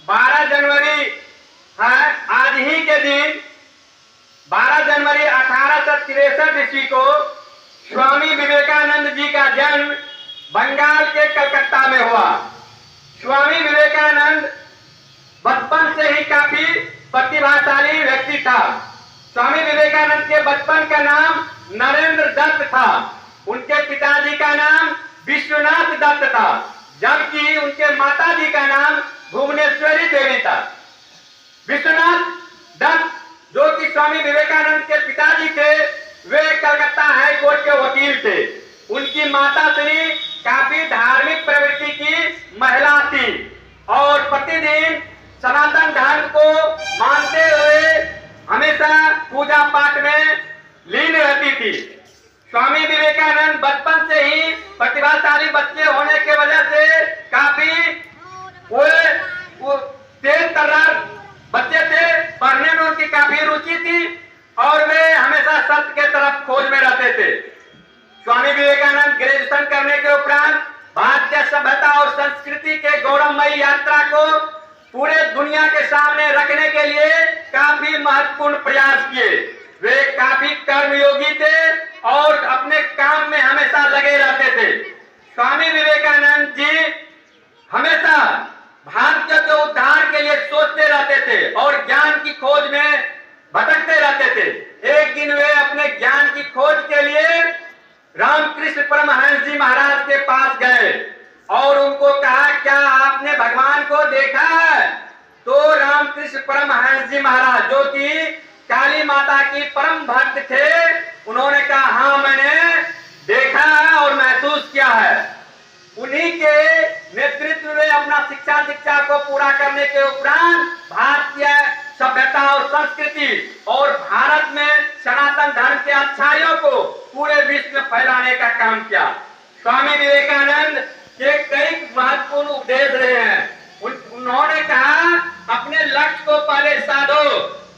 12 जनवरी है आज ही के दिन 12 जनवरी 1863 ईस्वी को स्वामी विवेकानंद जी का जन्म बंगाल के कलकत्ता में हुआ। स्वामी विवेकानंद बचपन से ही काफी प्रतिभाशाली व्यक्ति था। स्वामी विवेकानंद के बचपन का नाम नरेंद्र दत्त था। उनके पिताजी का नाम विश्वनाथ दत्त था, जबकि उनके माताजी का नाम भुवनेश्वरी देवी था। विश्वनाथ दत्त जो कि स्वामी विवेकानंद के पिताजी थे, वे कलकत्ता हाई कोर्ट के वकील थे। उनकी माता श्री काफी धार्मिक प्रवृत्ति की महिला थी और प्रतिदिन सनातन धर्म को मानते हुए हमेशा पूजा पाठ में लीन रहती थी। स्वामी विवेकानंद बचपन से ही प्रतिभाशाली बच्चे होने के वजह से काफी तेज तर्रार बच्चे थे। पढ़ने में उनकी काफी रुचि थी और वे हमेशा सत्य के तरफ खोज में रहते थे। स्वामी विवेकानंद ग्रेजुएशन करने के उपरांत भारतीय सभ्यता और संस्कृति के गौरवमयी यात्रा को पूरे दुनिया के सामने रखने के लिए काफी महत्वपूर्ण प्रयास किए। वे काफी कर्मयोगी थे और अपने काम में हमेशा लगे रहते थे। स्वामी विवेकानंद जी हमेशा भारतीय के उद्धार के लिए सोचते रहते थे और ज्ञान की खोज में भटकते रहते थे। एक दिन वे अपने ज्ञान की खोज के लिए रामकृष्ण परमहंस जी महाराज के पास गए और उनको कहा, क्या आपने भगवान को देखा है? तो रामकृष्ण परमहंस जी महाराज जो कि काली माता की परम भक्त थे, उन्होंने कहा, हाँ मैंने देखा है और महसूस किया है। उन्हीं के नेतृत्व में अपना शिक्षा दीक्षा को पूरा करने के उपरांत भारतीय सभ्यता और संस्कृति और भारत में सनातन धर्म के अच्छाइयों को पूरे विश्व में फैलाने का काम किया। स्वामी विवेकानंद के कई महत्वपूर्ण उपदेश रहे हैं। उन्होंने कहा, अपने लक्ष्य को पहले साधो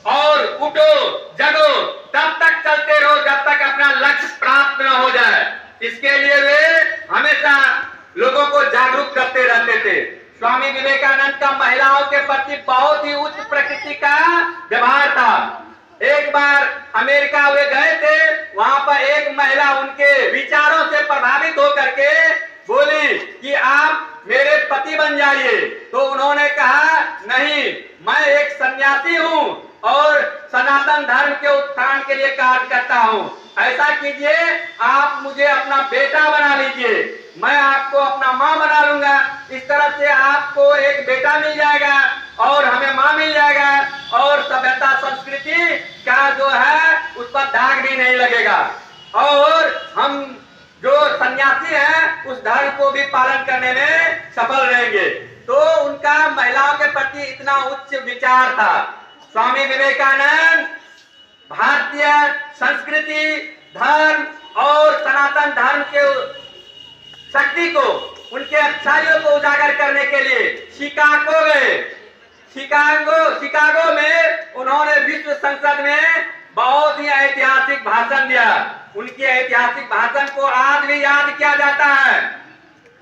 और उठो जगो, तब तक चलते रहो जब तक अपना लक्ष्य प्राप्त न हो जाए। इसके लिए वे हमेशा लोगों को जागरूक करते रहते थे। स्वामी विवेकानंद का महिलाओं के प्रति बहुत ही उच्च प्रकृति का व्यवहार था। एक बार अमेरिका वे गए थे, वहां पर एक महिला उनके विचारों से प्रभावित होकर के बोली कि आप मेरे पति बन जाइए। तो उन्होंने कहा, नहीं, मैं एक सन्यासी हूँ और सनातन धर्म के उत्थान के लिए कार्य करता हूँ। ऐसा कीजिए, आप मुझे अपना बेटा बना लीजिए, मैं आपको अपना माँ बना लूंगा। इस तरह से आपको एक बेटा मिल जाएगा और हमें माँ मिल जाएगा और सभ्यता संस्कृति का जो है उस पर दाग भी नहीं लगेगा और हम जो सन्यासी हैं उस धर्म को भी पालन करने में सफल रहेंगे। तो उनका महिलाओं के प्रति इतना उच्च विचार था। स्वामी विवेकानंद भारतीय संस्कृति, धर्म और सनातन धर्म के शक्ति को, उनके अच्छाइयों को उजागर करने के लिए शिकागो गए। शिकागो में उन्होंने विश्व संसद में बहुत ही ऐतिहासिक भाषण दिया। उनके ऐतिहासिक भाषण को आज भी याद किया जाता है।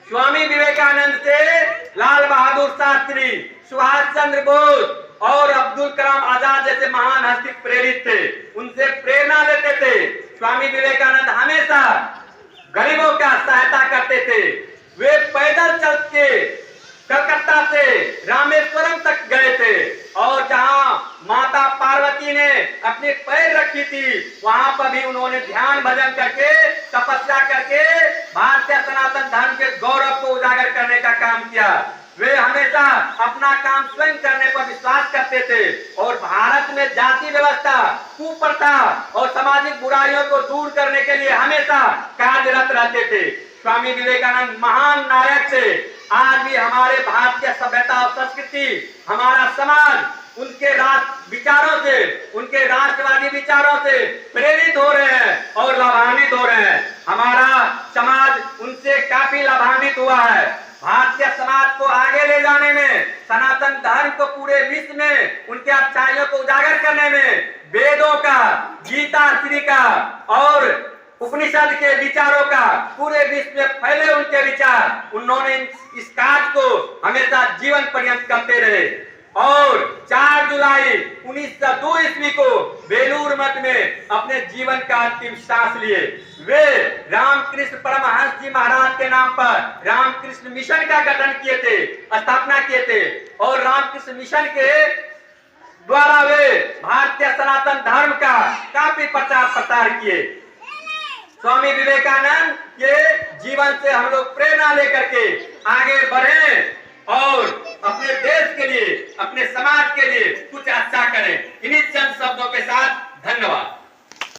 स्वामी विवेकानंद से लाल बहादुर शास्त्री, सुभाष चंद्र बोस और अब्दुल कलाम आजाद जैसे महान हस्ती प्रेरित थे, उनसे प्रेरणा लेते थे। स्वामी विवेकानंद हमेशा गरीबों का सहायता करते थे। वे पैदल चल के कलकत्ता से रामेश्वरम तक गए थे और जहां माता पार्वती ने अपने पैर रखी थी, वहां पर भी उन्होंने ध्यान भजन करके, तपस्या करके भारतीय सनातन धर्म के गौरव को उजागर करने का काम किया। वे हमेशा अपना काम स्वयं करने पर विश्वास करते थे और भारत में जाति व्यवस्था, कुप्रथा और सामाजिक बुराइयों को दूर करने के लिए हमेशा कार्यरत रहते थे। स्वामी विवेकानंद महान नायक थे। आज भी हमारे भारतीय सभ्यता और संस्कृति, हमारा समाज उनके विचारों से, उनके राष्ट्रवादी विचारों से प्रेरित हो रहे हैं और लाभान्वित हो रहे हैं। हमारा समाज उनसे काफी लाभान्वित हुआ है। भारतीय समाज को आगे ले जाने में, सनातन धर्म को पूरे विश्व में उनके अच्छाइयों को उजागर करने में वेदों का, गीता श्री का और उपनिषद के विचारों का पूरे विश्व में फैले उनके विचार, उन्होंने इस कार्य को हमेशा जीवन पर्यंत करते रहे। और 4 जुलाई 1902 ईस्वी को बेलूर मठ में अपने जीवन का अंतिम सांस लिए। वे रामकृष्ण परमहंस जी महाराज के नाम पर रामकृष्ण मिशन का गठन किए थे, स्थापना किए थे, और रामकृष्ण मिशन के द्वारा वे भारतीय सनातन धर्म का काफी प्रचार प्रसार किए। स्वामी विवेकानंद के जीवन से हम लोग प्रेरणा लेकर के आगे बढ़े और अपने देश के लिए, अपने समाज के लिए कुछ अच्छा करें। इन्हीं चंद शब्दों के साथ धन्यवाद।